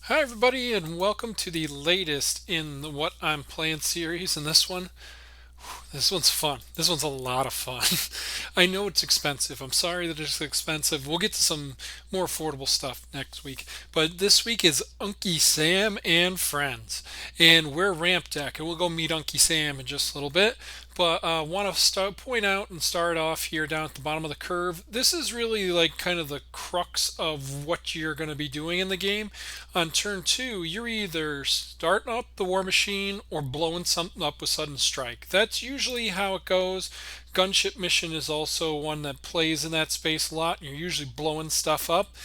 Hi, everybody, and welcome to the latest in the What I'm Playing series. And this one's fun. This one's a lot of fun. I know it's expensive. I'm sorry that it's expensive. We'll get to some more affordable stuff next week. But this week is Unkie Sam and Friends. And we're Ramp Deck, and we'll go meet Unkie Sam in just a little bit. But want to point out and start off here down at the bottom of the curve. This is really like kind of the crux of what you're going to be doing in the game. On turn two, you're either starting up the war machine or blowing something up with sudden strike. That's usually how it goes. Gunship mission is also one that plays in that space a lot. You're usually blowing stuff up.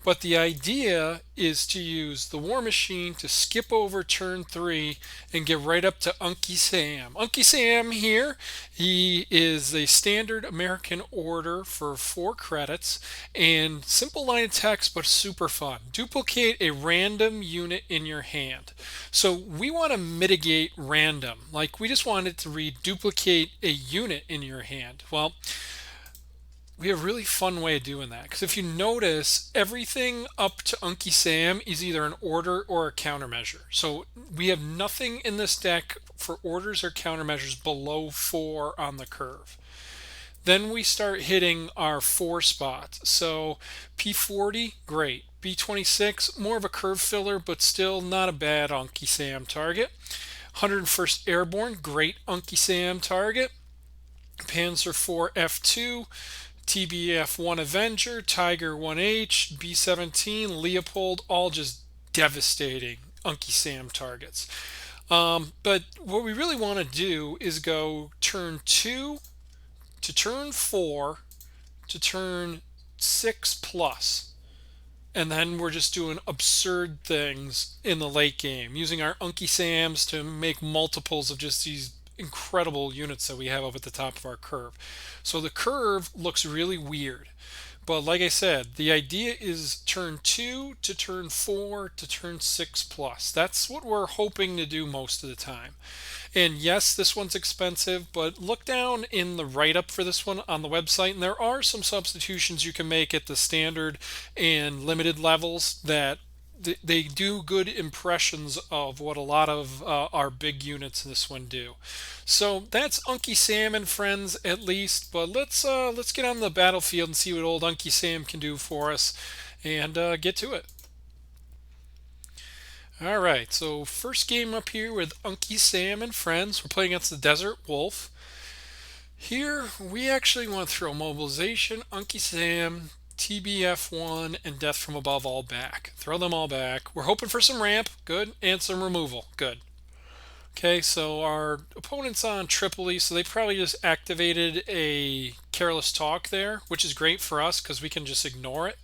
But the idea is to use the War Machine to skip over turn three and get right up to Unkie Sam. Unkie Sam here, he is a standard American order for 4 credits and simple line of text, but super fun. Duplicate a random unit in your hand. So we want to mitigate random. Like we just want it to read duplicate a unit in your hand. Well, we have a really fun way of doing that because if you notice, everything up to Unkie Sam is either an order or a countermeasure. So we have nothing in this deck for orders or countermeasures below 4 on the curve. Then we start hitting our 4 spots. So P40, great. B26, more of a curve filler, but still not a bad Unkie Sam target. 101st Airborne, great Unkie Sam target. Panzer IV F2, TBF-1 Avenger, Tiger 1H, B-17, Leopold, all just devastating Unkie Sam targets. But what we really want to do is go turn 2 to turn 4 to turn 6 plus. And then we're just doing absurd things in the late game, using our Unkie Sams to make multiples of just these incredible units that we have up at the top of our curve. So the curve looks really weird. But like I said, the idea is turn 2 to turn 4 to turn 6 plus. That's what we're hoping to do most of the time. And yes, this one's expensive, but look down in the write-up for this one on the website, and there are some substitutions you can make at the standard and limited levels that they do good impressions of what a lot of our big units in this one do. So that's Unkie Sam and friends at least. But let's get on the battlefield and see what old Unkie Sam can do for us, and get to it. All right. So first game up here with Unkie Sam and friends. We're playing against the Desert Wolf. Here we actually want to throw mobilization, Unkie Sam, TBF1, and Death from Above all back. Throw them all back. We're hoping for some ramp, good, and some removal, good. Okay, so our opponent's on Tripoli, so they probably just activated a careless talk there, which is great for us because we can just ignore it.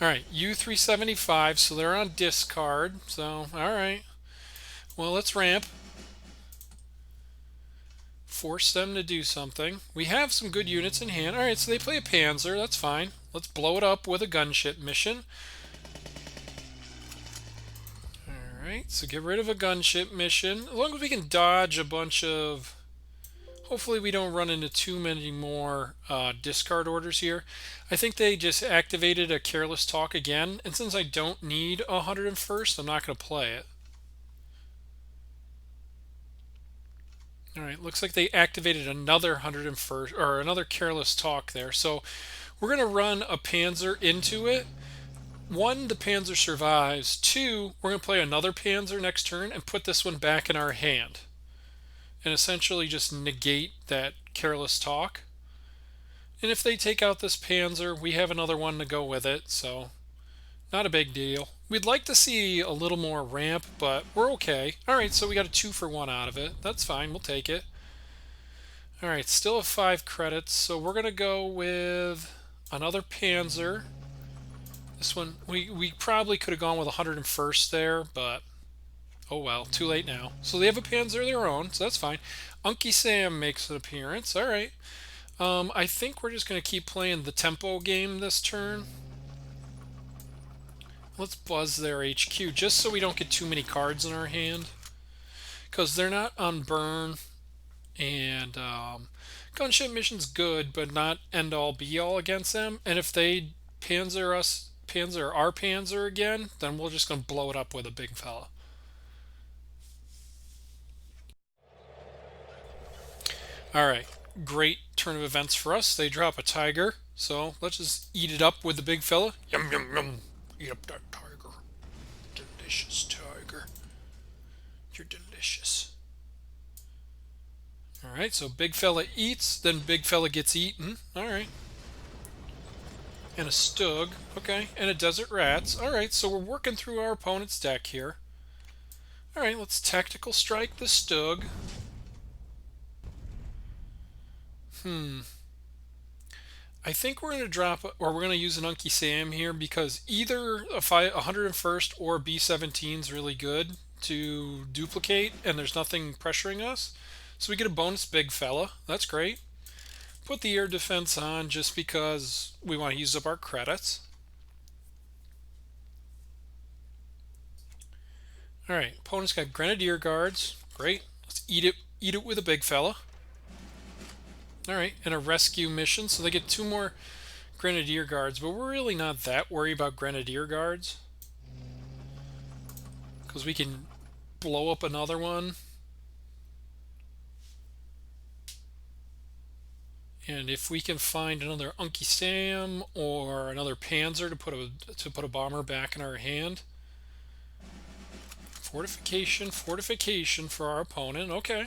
All right, U375, so they're on discard. So, all right. Well, let's ramp. Force them to do something. We have some good units in hand. All right, so they play a Panzer. That's fine. Let's blow it up with a gunship mission. All right, so get rid of a gunship mission. As long as we can dodge a bunch of... Hopefully we don't run into too many more discard orders here. I think they just activated a careless talk again. And since I don't need 101st, I'm not going to play it. All right, looks like they activated another 101st or another careless talk there. So we're going to run a Panzer into it. One, the Panzer survives. Two, we're going to play another Panzer next turn and put this one back in our hand. And essentially just negate that careless talk. And if they take out this Panzer, we have another one to go with it. So not a big deal. We'd like to see a little more ramp, but we're okay. All right, so we got a 2-for-1 out of it. That's fine. We'll take it. All right, still have 5 credits, so we're going to go with another Panzer. This one, we probably could have gone with 101st there, but oh well, too late now. So they have a Panzer of their own, so that's fine. Unkie Sam makes an appearance. All right. I think we're just going to keep playing the tempo game this turn. Let's buzz their HQ just so we don't get too many cards in our hand. Because they're not on burn. And gunship mission's good, but not end all be all against them. And if they Panzer us Panzer, our Panzer again, then we're just going to blow it up with a big fella. All right, great turn of events for us. They drop a tiger, so let's just eat it up with the big fella. Yum, yum, yum. Eat up that tiger. Delicious tiger. You're delicious. All right, so big fella eats, then big fella gets eaten. All right. And a Stug. Okay, and a Desert Rats. All right, so we're working through our opponent's deck here. All right, let's tactical strike the Stug. I think we're going to drop, or we're going to use an Unkie Sam here because either a 101st or B-17 is really good to duplicate, and there's nothing pressuring us. So we get a bonus big fella. That's great. Put the air defense on just because we want to use up our credits. All right, opponent's got Grenadier Guards. Great. Let's eat it with a big fella. All right, and a rescue mission. So they get 2 more Grenadier Guards, but we're really not that worried about Grenadier Guards because we can blow up another one. And if we can find another Unkie Sam or another Panzer to put a bomber back in our hand. Fortification, fortification for our opponent. Okay. I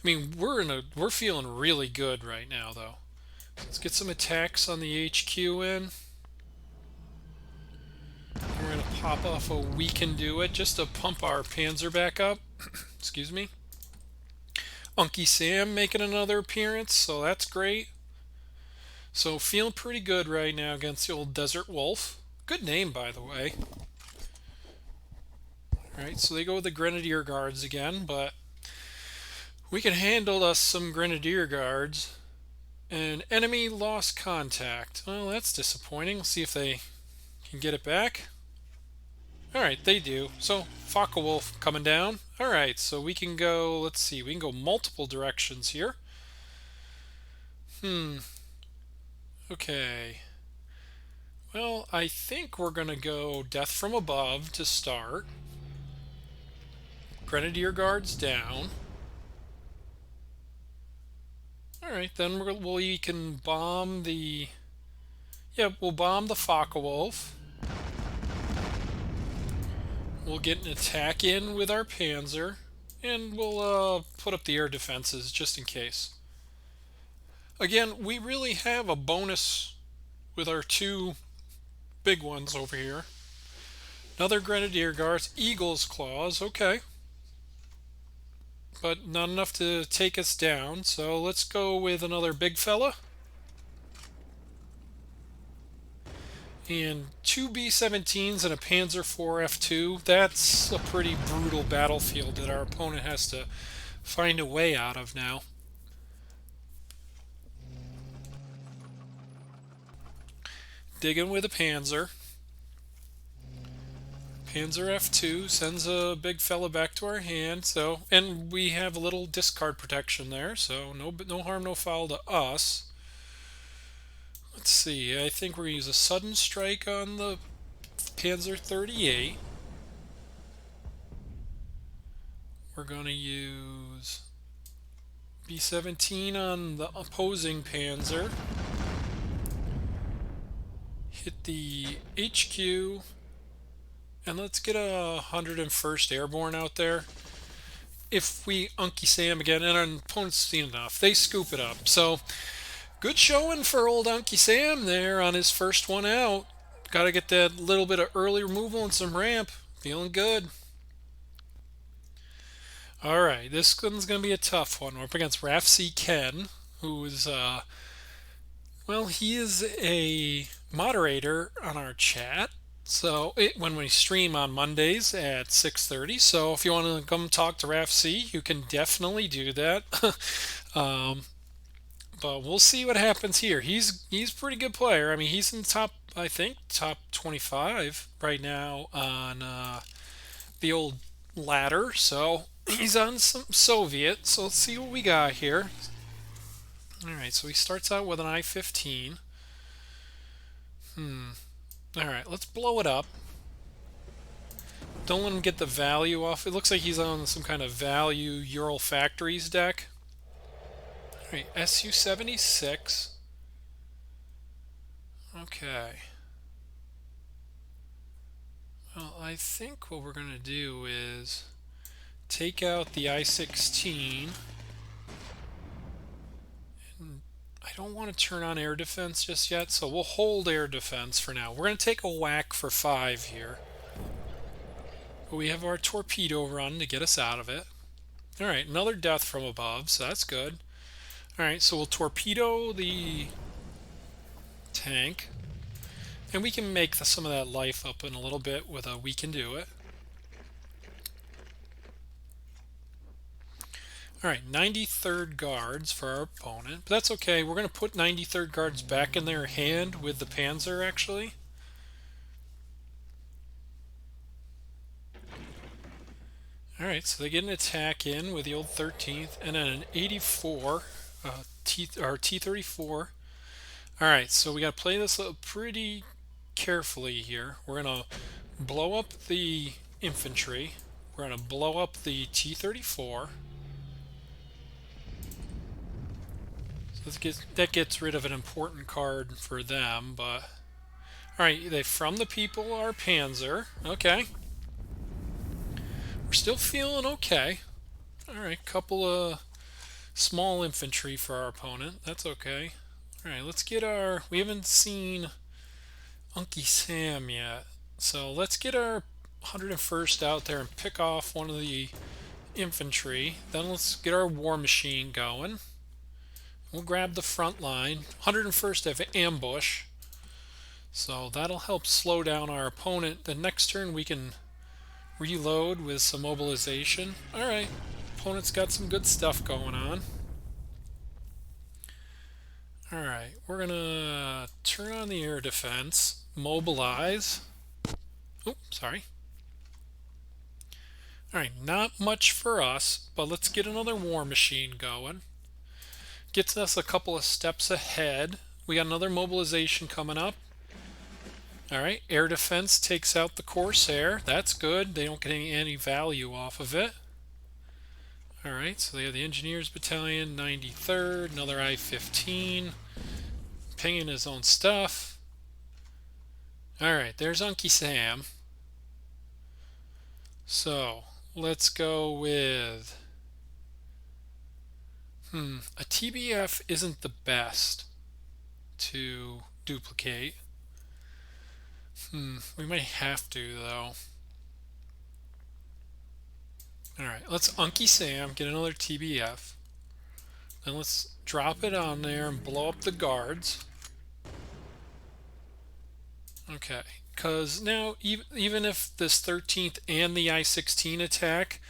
mean, we're feeling really good right now, though. Let's get some attacks on the HQ in. We're gonna pop off a we can do it just to pump our Panzer back up. Excuse me. Unkie Sam making another appearance, so that's great. So feeling pretty good right now against the old Desert Wolf. Good name, by the way. Alright, so they go with the Grenadier Guards again, but we can handle us some Grenadier Guards. And enemy lost contact. Well, that's disappointing. Let's see if they can get it back. Alright, they do. So, Focke-Wulf coming down. Alright, so we can go, let's see, we can go multiple directions here. Okay. Well, I think we're going to go Death from Above to start. Grenadier Guards down. Alright, then we can bomb the... Yeah, we'll bomb the Focke-Wulf. We'll get an attack in with our Panzer, and we'll put up the air defenses just in case. Again, we really have a bonus with our 2 big ones over here. Another Grenadier Guards, Eagle's Claws, okay. But not enough to take us down, so let's go with another big fella. And 2 B-17s and a Panzer IV F2. That's a pretty brutal battlefield that our opponent has to find a way out of now. Digging with a Panzer. Panzer F2 sends a big fella back to our hand. So, and we have a little discard protection there, so no harm, no foul to us. Let's see, I think we're going to use a sudden strike on the Panzer 38. We're going to use B-17 on the opposing Panzer. Hit the HQ. And let's get a 101st Airborne out there. If we Unkie Sam again, and our opponent's seen enough, they scoop it up. So, good showing for old Unkie Sam there on his first one out. Got to get that little bit of early removal and some ramp. Feeling good. Alright, this one's going to be a tough one. We're up against Raf-C Ken, who is, well, he is a moderator on our chat. So when we stream on Mondays at 6:30. So if you want to come talk to Raf-C, you can definitely do that. But we'll see what happens here. He's a pretty good player. I mean, he's in the top, I think, top 25 right now on the old ladder. So he's on some Soviet. So let's see what we got here. All right, so he starts out with an I-15. Alright, let's blow it up. Don't let him get the value off. It looks like he's on some kind of value Ural Factories deck. Alright, SU-76. Okay. Well, I think what we're going to do is take out the I-16. And I don't want to turn on air defense just yet, so we'll hold air defense for now. We're going to take a whack for 5 here. But we have our torpedo run to get us out of it. Alright, another death from above, so that's good. Alright, so we'll torpedo the tank. And we can make some of that life up in a little bit with a we can do it. Alright, 93rd guards for our opponent. But that's okay, we're going to put 93rd guards back in their hand with the Panzer, actually. Alright, so they get an attack in with the old 13th, and then an 84, T-34. Alright, so we got to play this pretty carefully here. We're going to blow up the infantry. We're going to blow up the T-34. So that gets rid of an important card for them, but... Alright, they from the people are Panzer. Okay. We're still feeling okay. Alright, couple of small infantry for our opponent. That's okay. Alright, let's get our... We haven't seen Unkie Sam yet. So let's get our 101st out there and pick off one of the infantry. Then let's get our war machine going. We'll grab the front line. 101st have ambush. So that'll help slow down our opponent. The next turn we can reload with some mobilization. Alright, opponent's got some good stuff going on. Alright, we're gonna turn on the air defense, mobilize. Oh, sorry. Alright, not much for us, but let's get another war machine going. Gets us a couple of steps ahead. We got another mobilization coming up. Alright, air defense takes out the Corsair. That's good. They don't get any value off of it. Alright, so they have the Engineers Battalion, 93rd, another I-15. Pinging his own stuff. Alright, there's Unkie Sam. So, let's go with... a TBF isn't the best to duplicate. We might have to, though. Alright, let's Unkie Sam, get another TBF. Then let's drop it on there and blow up the guards. Okay, because now, even if this 13th and the I-16 attack,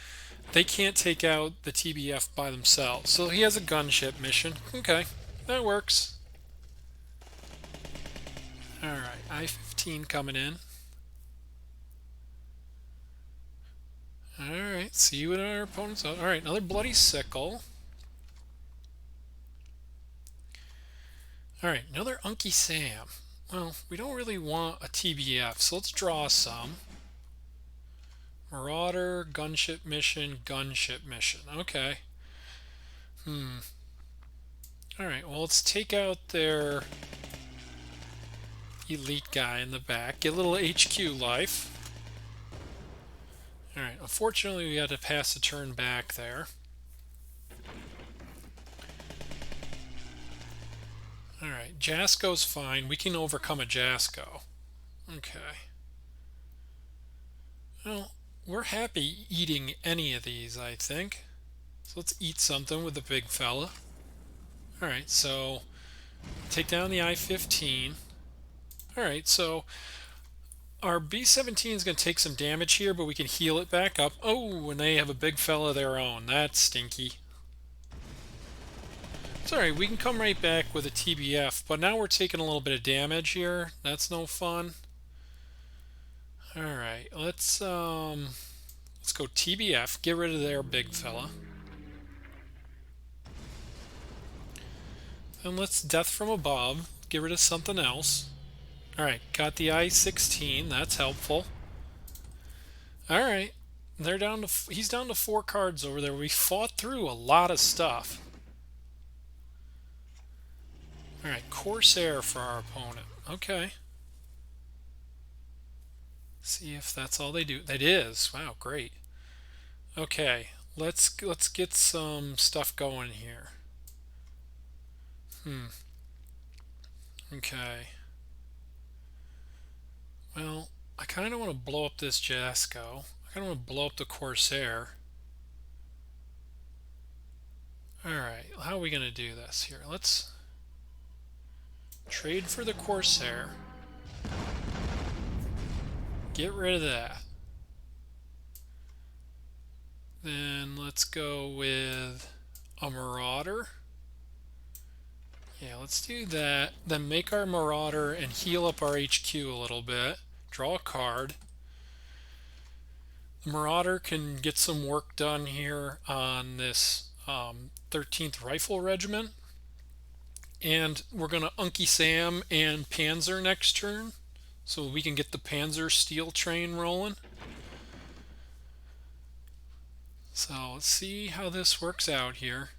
they can't take out the TBF by themselves. So he has a gunship mission. Okay, that works. Alright, I-15 coming in. Alright, see what our opponent's on. Alright, another bloody sickle. Alright, another Unkie Sam. Well, we don't really want a TBF, so let's draw some. Marauder, gunship mission, gunship mission. Okay. Alright, well, let's take out their elite guy in the back. Get a little HQ life. Alright, unfortunately we had to pass a turn back there. Alright, Jasko's fine. We can overcome a Jasko. Okay. Well, we're happy eating any of these, I think. So let's eat something with the big fella. Alright, so take down the I-15. Alright, so our B-17 is going to take some damage here, but we can heal it back up. Oh, and they have a big fella of their own. That's stinky. Sorry, we can come right back with a TBF, but now we're taking a little bit of damage here. That's no fun. Alright, let's go TBF, get rid of their big fella. And let's Death from Above, get rid of something else. All right, got the I-16. That's helpful. All right, they're down to he's down to 4 cards over there. We fought through a lot of stuff. All right, Corsair for our opponent. Okay. See if that's all they do. That is. Wow, great. Okay, let's get some stuff going here. Okay. Well, I kind of want to blow up this Jasco. I kind of want to blow up the Corsair. Alright, how are we going to do this here? Let's trade for the Corsair. Get rid of that. Then let's go with a Marauder. Yeah, let's do that. Then make our Marauder and heal up our HQ a little bit. Draw a card. The Marauder can get some work done here on this 13th Rifle Regiment. And we're going to Unkie Sam and Panzer next turn, so we can get the Panzer steel train rolling. So let's see how this works out here.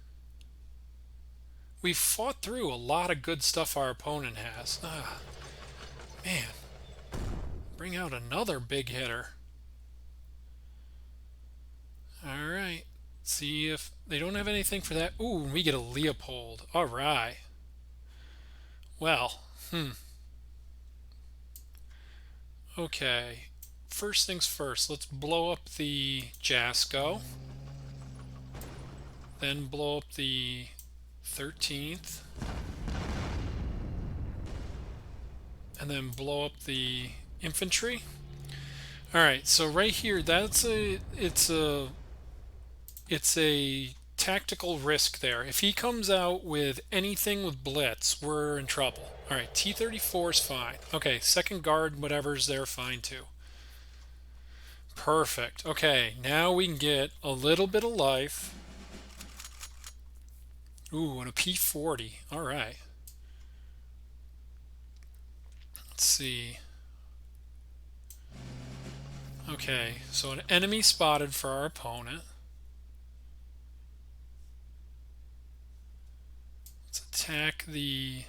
We've fought through a lot of good stuff our opponent has. Man. Bring out another big hitter. Alright. See if they don't have anything for that. Ooh, we get a Leopold. Alright. Well, okay. First things first, let's blow up the Jasco. Then blow up the 13th. And then blow up the infantry. Alright, so right here, it's a tactical risk there. If he comes out with anything with blitz, we're in trouble. Alright, T-34 is fine. Okay, second guard, whatever's there, fine too. Perfect. Okay, now we can get a little bit of life. Ooh, and a P-40. Alright. Let's see. Okay, so an enemy spotted for our opponent. Let's attack the...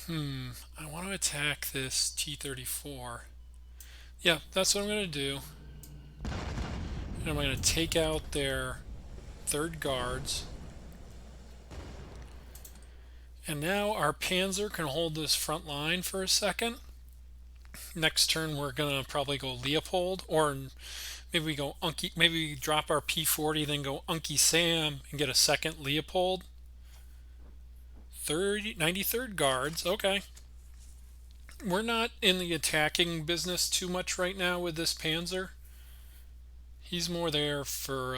I want to attack this T-34. Yeah, that's what I'm going to do. And I'm going to take out their third guards. And now our Panzer can hold this front line for a second. Next turn we're going to probably go Leopold, or maybe we go Unkie, maybe we drop our P-40, then go Unkie Sam and get a second Leopold. 93rd Guards, okay. We're not in the attacking business too much right now with this Panzer. He's more there for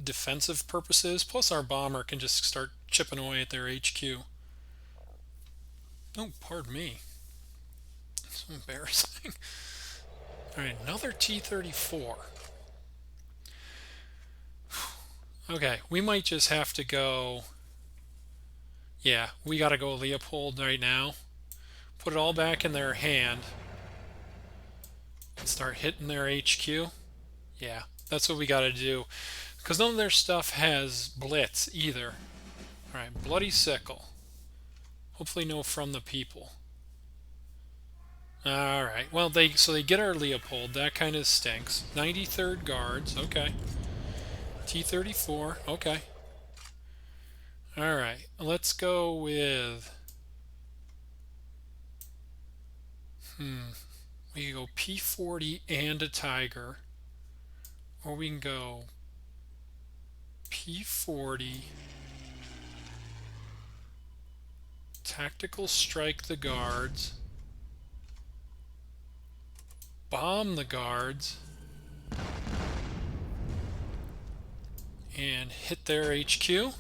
defensive purposes. Plus our bomber can just start chipping away at their HQ. Oh, pardon me. So embarrassing. Alright, another T-34. Okay, we might just have to go... Yeah, we gotta go Leopold right now. Put it all back in their hand. And start hitting their HQ. Yeah, that's what we gotta do. Because none of their stuff has blitz either. Alright, Bloody Sickle. Hopefully no from the people. Alright, well, they get our Leopold. That kind of stinks. 93rd Guards, okay. T-34, okay. Alright, let's go with... We can go P-40 and a Tiger. Or we can go P-40... Tactical strike the guards. Bomb the guards. And hit their HQ.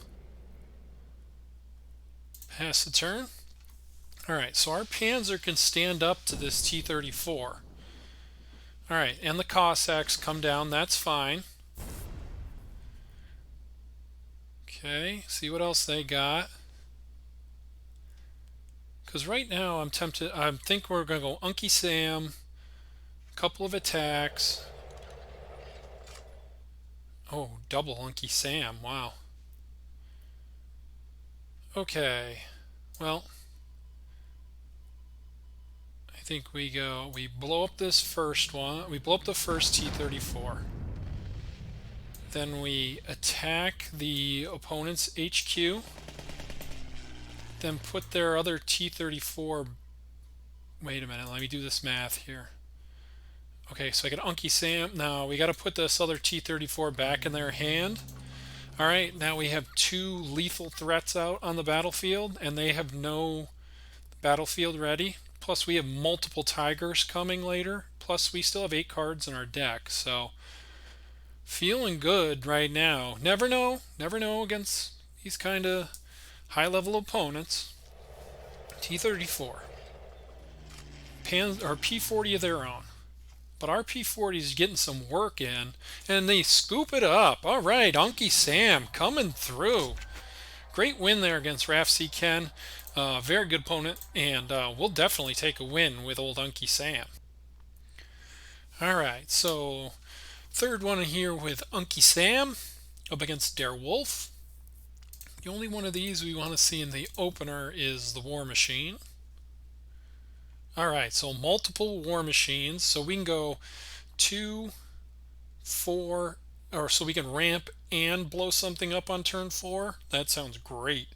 Pass the turn. Alright, so our Panzer can stand up to this T-34. Alright, and the Cossacks come down, that's fine. Okay, see what else they got. Because right now I'm tempted. I think we're going to go Unkie Sam, a couple of attacks. Oh, double Unkie Sam. Wow. Okay. Well, I think we blow up this first one. We blow up the first T-34. Then we attack the opponent's HQ. Then put their other T-34. Wait a minute, let me do this math here. Okay, so I got Unkie Sam. Now we got to put this other T-34 back in their hand. All right, now we have 2 lethal threats out on the battlefield, and they have no battlefield ready. Plus, we have multiple Tigers coming later. Plus, we still have 8 cards in our deck, so feeling good right now. Never know against these kind of high-level opponents. T-34. Or P-40 of their own. But our P-40 is getting some work in, and they scoop it up. All right, Unkie Sam coming through. Great win there against Raf C. Ken. Very good opponent, and we'll definitely take a win with old Unkie Sam. All right, so third one here with Unkie Sam up against Dare Wolf. The only one of these we want to see in the opener is the War Machine. All right, so multiple War Machines. So we can go 2, 4, or so we can ramp and blow something up on turn 4. That sounds great.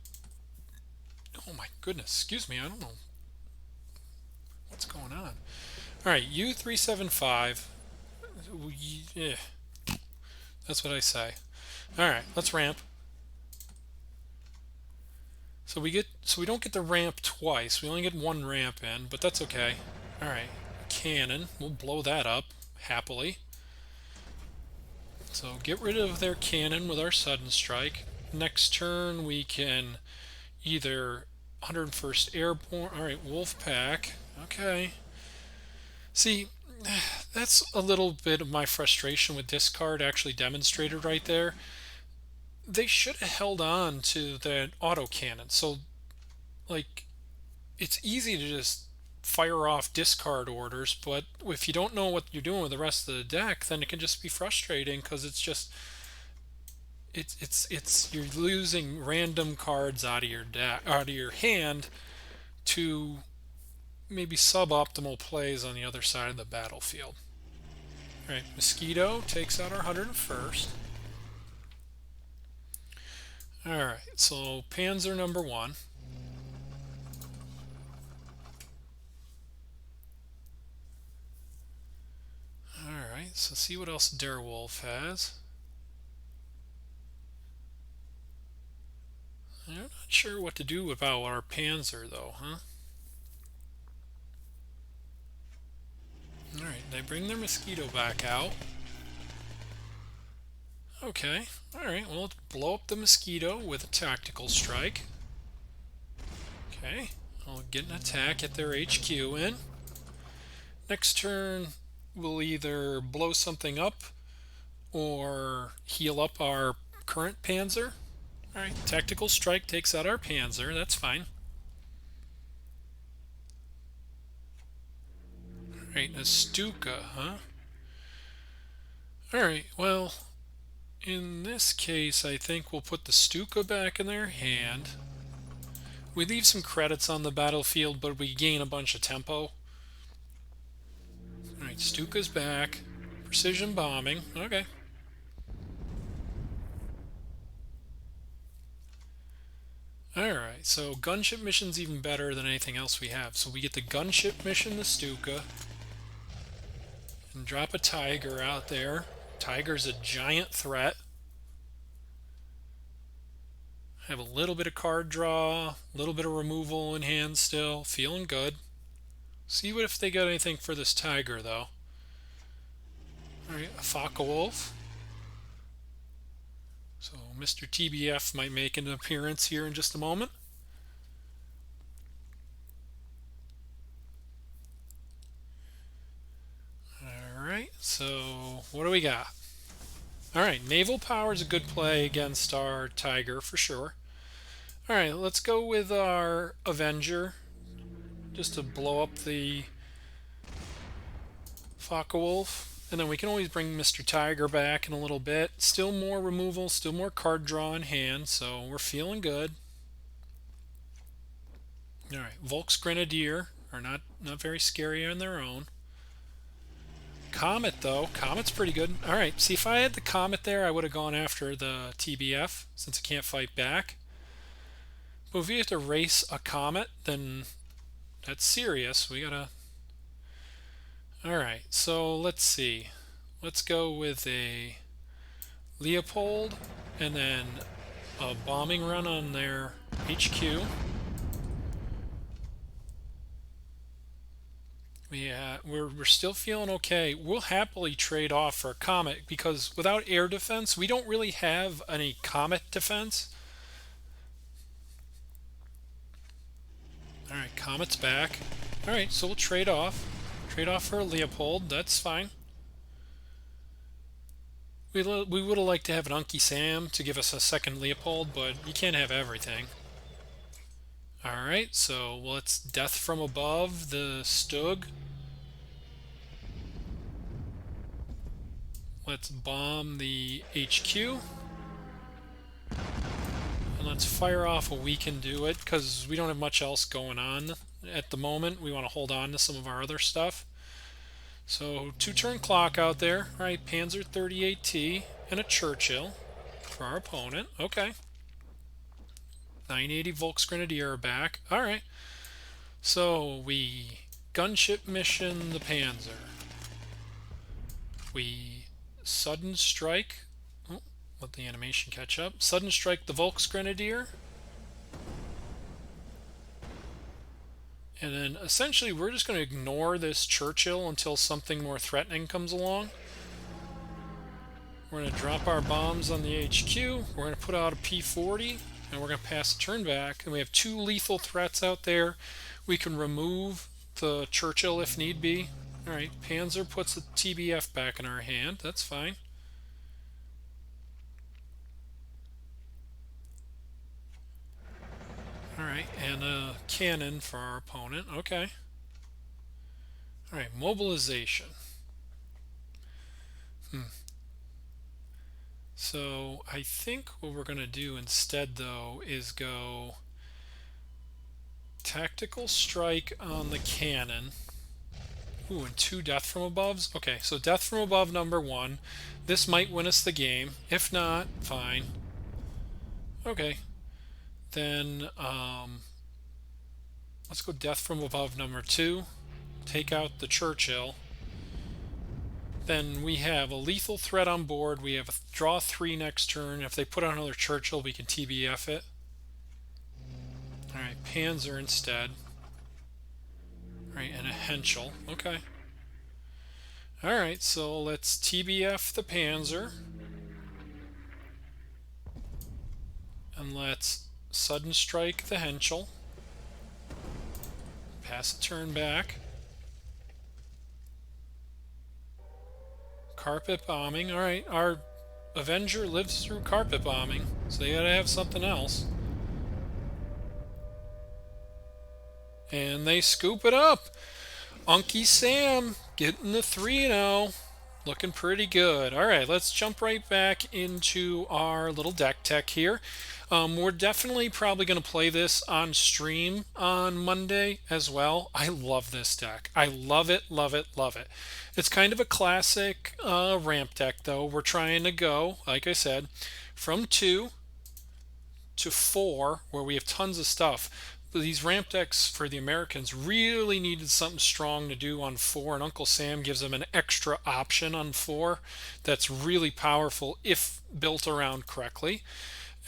Oh my goodness, excuse me, I don't know what's going on. All right, U375. Yeah, that's what I say. All right, let's ramp. So we don't get the ramp twice. We only get 1 ramp in, but that's okay. All right, cannon. We'll blow that up happily. So get rid of their cannon with our sudden strike. Next turn we can either 101st Airborne. All right, Wolf Pack. Okay. See, that's a little bit of my frustration with this card actually demonstrated right there. They should have held on to that autocannon. So, like, it's easy to just fire off discard orders, but if you don't know what you're doing with the rest of the deck, then it can just be frustrating because it's just you're losing random cards out of your deck, out of your hand, to maybe suboptimal plays on the other side of the battlefield. All right, Mosquito takes out our 101st. Alright, so Panzer number 1. Alright, so see what else Dare Wolf has. I'm not sure what to do about our Panzer though, huh? Alright, they bring their Mosquito back out. Okay, alright, well, let's blow up the Mosquito with a tactical strike. Okay, I'll get an attack at their HQ in. Next turn, we'll either blow something up or heal up our current Panzer. Alright, tactical strike takes out our Panzer, that's fine. Alright, a Stuka, huh? Alright, well, in this case, I think we'll put the Stuka back in their hand. We leave some credits on the battlefield, but we gain a bunch of tempo. Alright, Stuka's back. Precision bombing. Okay. Alright, so gunship mission's even better than anything else we have. So we get the gunship mission, the Stuka, and drop a Tiger out there. Tiger's a giant threat. Have a little bit of card draw, a little bit of removal in hand still. Feeling good. See what if they got anything for this Tiger, though. Alright, a Focke-Wulf. So Mr. TBF might make an appearance here in just a moment. Alright, so what do we got? Alright, Naval Power is a good play against our Tiger for sure. Alright, let's go with our Avenger. just to blow up the Focke-Wulf. And then we can always bring Mr. Tiger back in a little bit. Still more removal, still more card draw in hand, so we're feeling good. Alright, Volk's Grenadier are not very scary on their own. Comet, though. Comet's pretty good. Alright, see, if I had the Comet there, I would have gone after the TBF, since it can't fight back. But if we have to race a Comet, then that's serious. We gotta... Alright, so let's see. Let's go with a Leopold, and then a bombing run on their HQ. We're still feeling okay. We'll happily trade off for a Comet, because without air defense, we don't really have any Comet defense. Alright, Comet's back. Alright, so we'll trade off. Trade off for a Leopold, that's fine. We would have liked to have an Unkie Sam to give us a second Leopold, but you can't have everything. Alright, so let's Death from Above the Stug. Let's bomb the HQ. And let's fire off a We Can Do It, because we don't have much else going on at the moment. We want to hold on to some of our other stuff. So 2-turn clock out there. Alright, Panzer 38T and a Churchill for our opponent. Okay. 980 Volk's Grenadier are back. Alright. So we gunship mission the Panzer. We sudden strike. Oh, let the animation catch up. Sudden strike the Volk's Grenadier. And then essentially we're just going to ignore this Churchill until something more threatening comes along. We're going to drop our bombs on the HQ. We're going to put out a P-40, and we're going to pass the turn back. And we have 2 lethal threats out there. We can remove the Churchill if need be. Alright, Panzer puts the TBF back in our hand. That's fine. Alright, and a cannon for our opponent. Okay. Alright, mobilization. So I think what we're going to do instead, though, is go tactical strike on the cannon. Ooh, and 2 Death from Aboves. Okay, so Death from Above number 1. This might win us the game. If not, fine. Okay. Then let's go Death from Above number 2. Take out the Churchill. Then we have a lethal threat on board. We have a draw 3 next turn. If they put on another Churchill, we can TBF it. Alright, Panzer instead. Alright, and a Henschel. Okay. Alright, so let's TBF the Panzer. And let's sudden strike the Henschel. Pass the turn back. Carpet bombing. Alright, our Avenger lives through carpet bombing, so they gotta have something else. And they scoop it up. Unkie Sam getting the 3-0. Looking pretty good. Alright, let's jump right back into our little deck tech here. We're definitely probably going to play this on stream on Monday as well. I love this deck. I love it, love it, love it. It's kind of a classic ramp deck, though. We're trying to go, like I said, from 2 to 4, where we have tons of stuff. These ramp decks for the Americans really needed something strong to do on 4, and Uncle Sam gives them an extra option on 4 that's really powerful if built around correctly.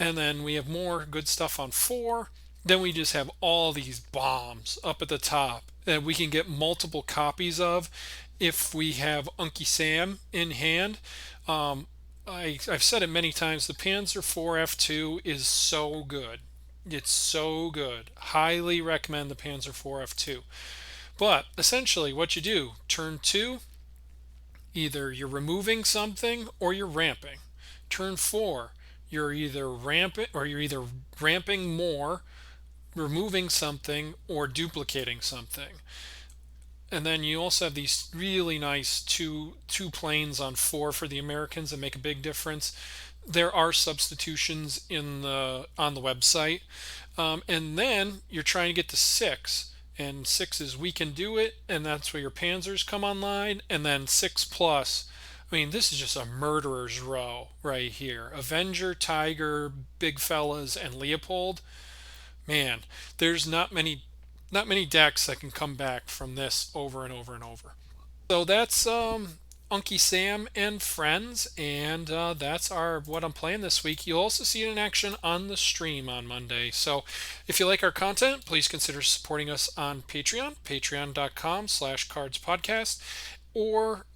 And then we have more good stuff on 4. Then we just have all these bombs up at the top that we can get multiple copies of if we have Unkie Sam in hand. I've said it many times, the Panzer IV F2 is so good. It's so good. Highly recommend the Panzer IV F2. But essentially what you do, turn 2, either you're removing something or you're ramping. Turn 4, you're either ramping more, removing something or duplicating something. And then you also have these really nice two planes on four for the Americans that make a big difference. There are substitutions in the on the website, and then you're trying to get to six, and six is we can do it, and that's where your Panzers come online, and then six plus. I mean, this is just a murderer's row right here. Avenger, Tiger, Big Fellas, and Leopold. Man, there's not many decks that can come back from this over and over and over. So that's Unkie Sam and friends, and that's our what I'm playing this week. You'll also see it in action on the stream on Monday. So if you like our content, please consider supporting us on Patreon, patreon.com/cardspodcast, or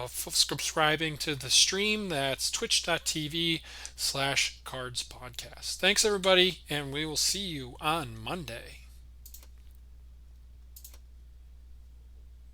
subscribing to the stream. That's twitch.tv/cardspodcast. Thanks, everybody, and we will see you on Monday.